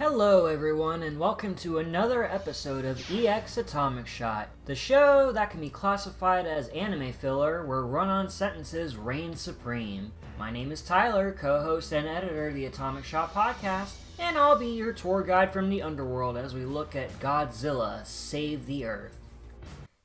Hello everyone and welcome to another episode of EX Atomic Shot, the show that can be classified as anime filler where run-on sentences reign supreme. My name is Tyler, co-host and editor of the Atomic Shot podcast, and I'll be your tour guide from the underworld as we look at Godzilla, Save the Earth.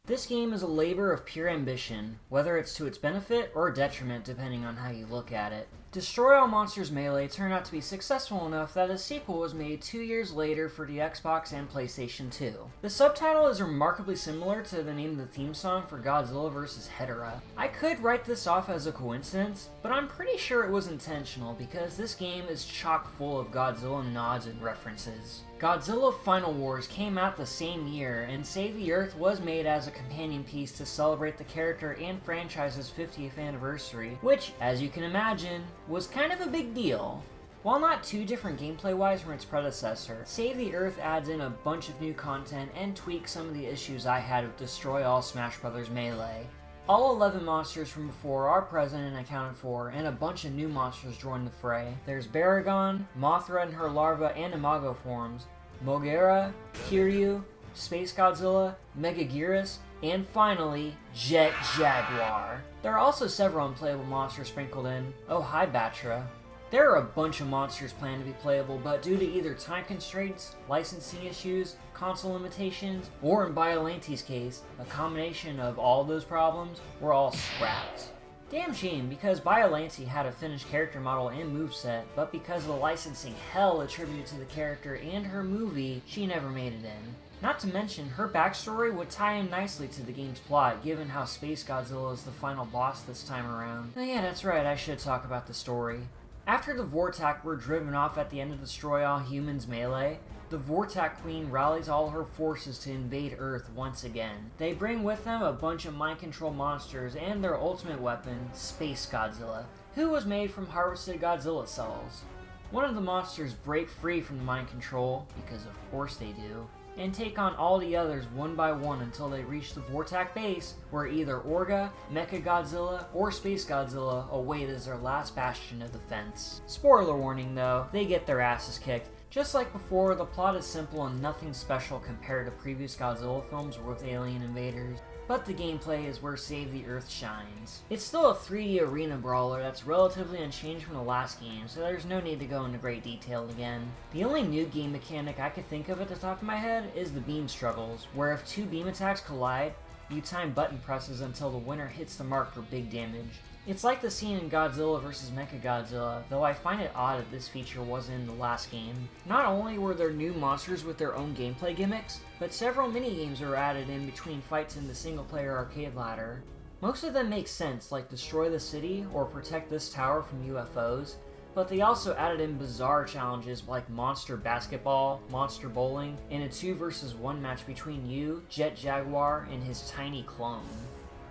This game is a labor of pure ambition, whether it's to its benefit or detriment depending on how you look at it. Destroy All Monsters Melee turned out to be successful enough that a sequel was made 2 years later for the Xbox and PlayStation 2. The subtitle is remarkably similar to the name of the theme song for Godzilla vs. Hedorah. I could write this off as a coincidence, but I'm pretty sure it was intentional because this game is chock full of Godzilla nods and references. Godzilla Final Wars came out the same year, and Save the Earth was made as a companion piece to celebrate the character and franchise's 50th anniversary, which, as you can imagine, was kind of a big deal. While not too different gameplay-wise from its predecessor, Save the Earth adds in a bunch of new content and tweaks some of the issues I had with Destroy All Smash Bros. Melee. All 11 monsters from before are present and accounted for, and a bunch of new monsters join the fray. There's Baragon, Mothra and her larva and imago forms, Mogera, Kiryu, Space Godzilla, Megaguirus, and finally, Jet Jaguar. There are also several unplayable monsters sprinkled in. Oh hi Batra. There are a bunch of monsters planned to be playable, but due to either time constraints, licensing issues, console limitations, or in Biolante's case, a combination of all those problems, were all scrapped. Damn shame, because Biolante had a finished character model and moveset, but because of the licensing hell attributed to the character and her movie, she never made it in. Not to mention, her backstory would tie in nicely to the game's plot, given how Space Godzilla is the final boss this time around. Oh yeah, that's right, I should talk about the story. After the Vortak were driven off at the end of Destroy All Humans Melee, the Vortak Queen rallies all her forces to invade Earth once again. They bring with them a bunch of mind control monsters and their ultimate weapon, Space Godzilla, who was made from harvested Godzilla cells. One of the monsters break free from the mind control, because of course they do, and take on all the others one by one until they reach the Vortak base, where either Orga, Mechagodzilla, or Space Godzilla await as their last bastion of defense. Spoiler warning though, they get their asses kicked. Just like before, the plot is simple and nothing special compared to previous Godzilla films with alien invaders. But the gameplay is where Save the Earth shines. It's still a 3D arena brawler that's relatively unchanged from the last game, so there's no need to go into great detail again. The only new game mechanic I could think of at the top of my head is the beam struggles, where if two beam attacks collide, you time button presses until the winner hits the mark for big damage. It's like the scene in Godzilla vs. Mechagodzilla, though I find it odd that this feature wasn't in the last game. Not only were there new monsters with their own gameplay gimmicks, but several mini-games were added in between fights in the single-player arcade ladder. Most of them make sense, like destroy the city or protect this tower from UFOs, but they also added in bizarre challenges like monster basketball, monster bowling, and a 2 vs 1 match between you, Jet Jaguar, and his tiny clone.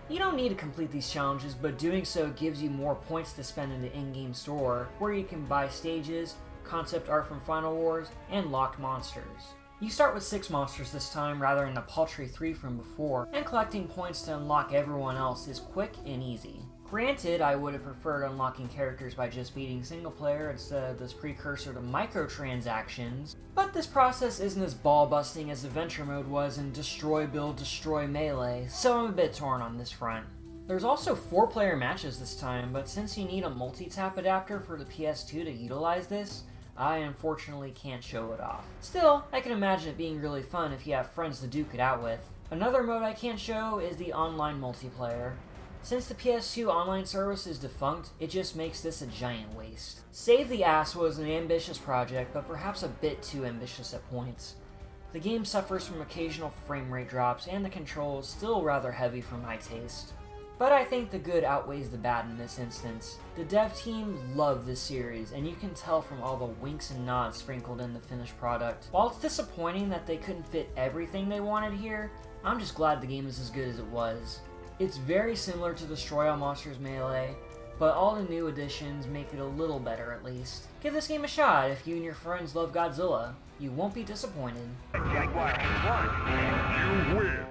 You don't need to complete these challenges, but doing so gives you more points to spend in the in-game store, where you can buy stages, concept art from Final Wars, and locked monsters. You start with 6 monsters this time rather than the paltry 3 from before, and collecting points to unlock everyone else is quick and easy. Granted, I would have preferred unlocking characters by just beating single player instead of this precursor to microtransactions, but this process isn't as ball-busting as Adventure Mode was in Destroy Build Destroy Melee, so I'm a bit torn on this front. There's also 4-player matches this time, but since you need a multi-tap adapter for the PS2 to utilize this, I unfortunately can't show it off. Still, I can imagine it being really fun if you have friends to duke it out with. Another mode I can't show is the online multiplayer. Since the PS2 online service is defunct, it just makes this a giant waste. Save the Ass was an ambitious project, but perhaps a bit too ambitious at points. The game suffers from occasional frame rate drops, and the control is still rather heavy for my taste. But I think the good outweighs the bad in this instance. The dev team loved this series, and you can tell from all the winks and nods sprinkled in the finished product. While it's disappointing that they couldn't fit everything they wanted here, I'm just glad the game is as good as it was. It's very similar to Destroy All Monsters Melee, but all the new additions make it a little better at least. Give this game a shot if you and your friends love Godzilla. You won't be disappointed. You win.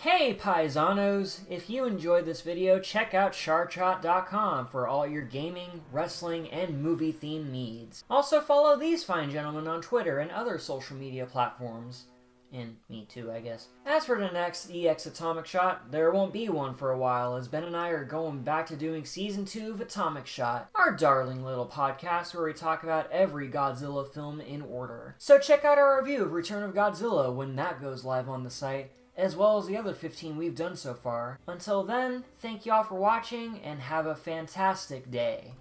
Hey paisanos! If you enjoyed this video, check out charchot.com for all your gaming, wrestling, and movie themed needs. Also follow these fine gentlemen on Twitter and other social media platforms. And me too, I guess. As for the next EX Atomic Shot, there won't be one for a while, as Ben and I are going back to doing Season 2 of Atomic Shot, our darling little podcast where we talk about every Godzilla film in order. So check out our review of Return of Godzilla when that goes live on the site, as well as the other 15 we've done so far. Until then, thank y'all for watching, and have a fantastic day.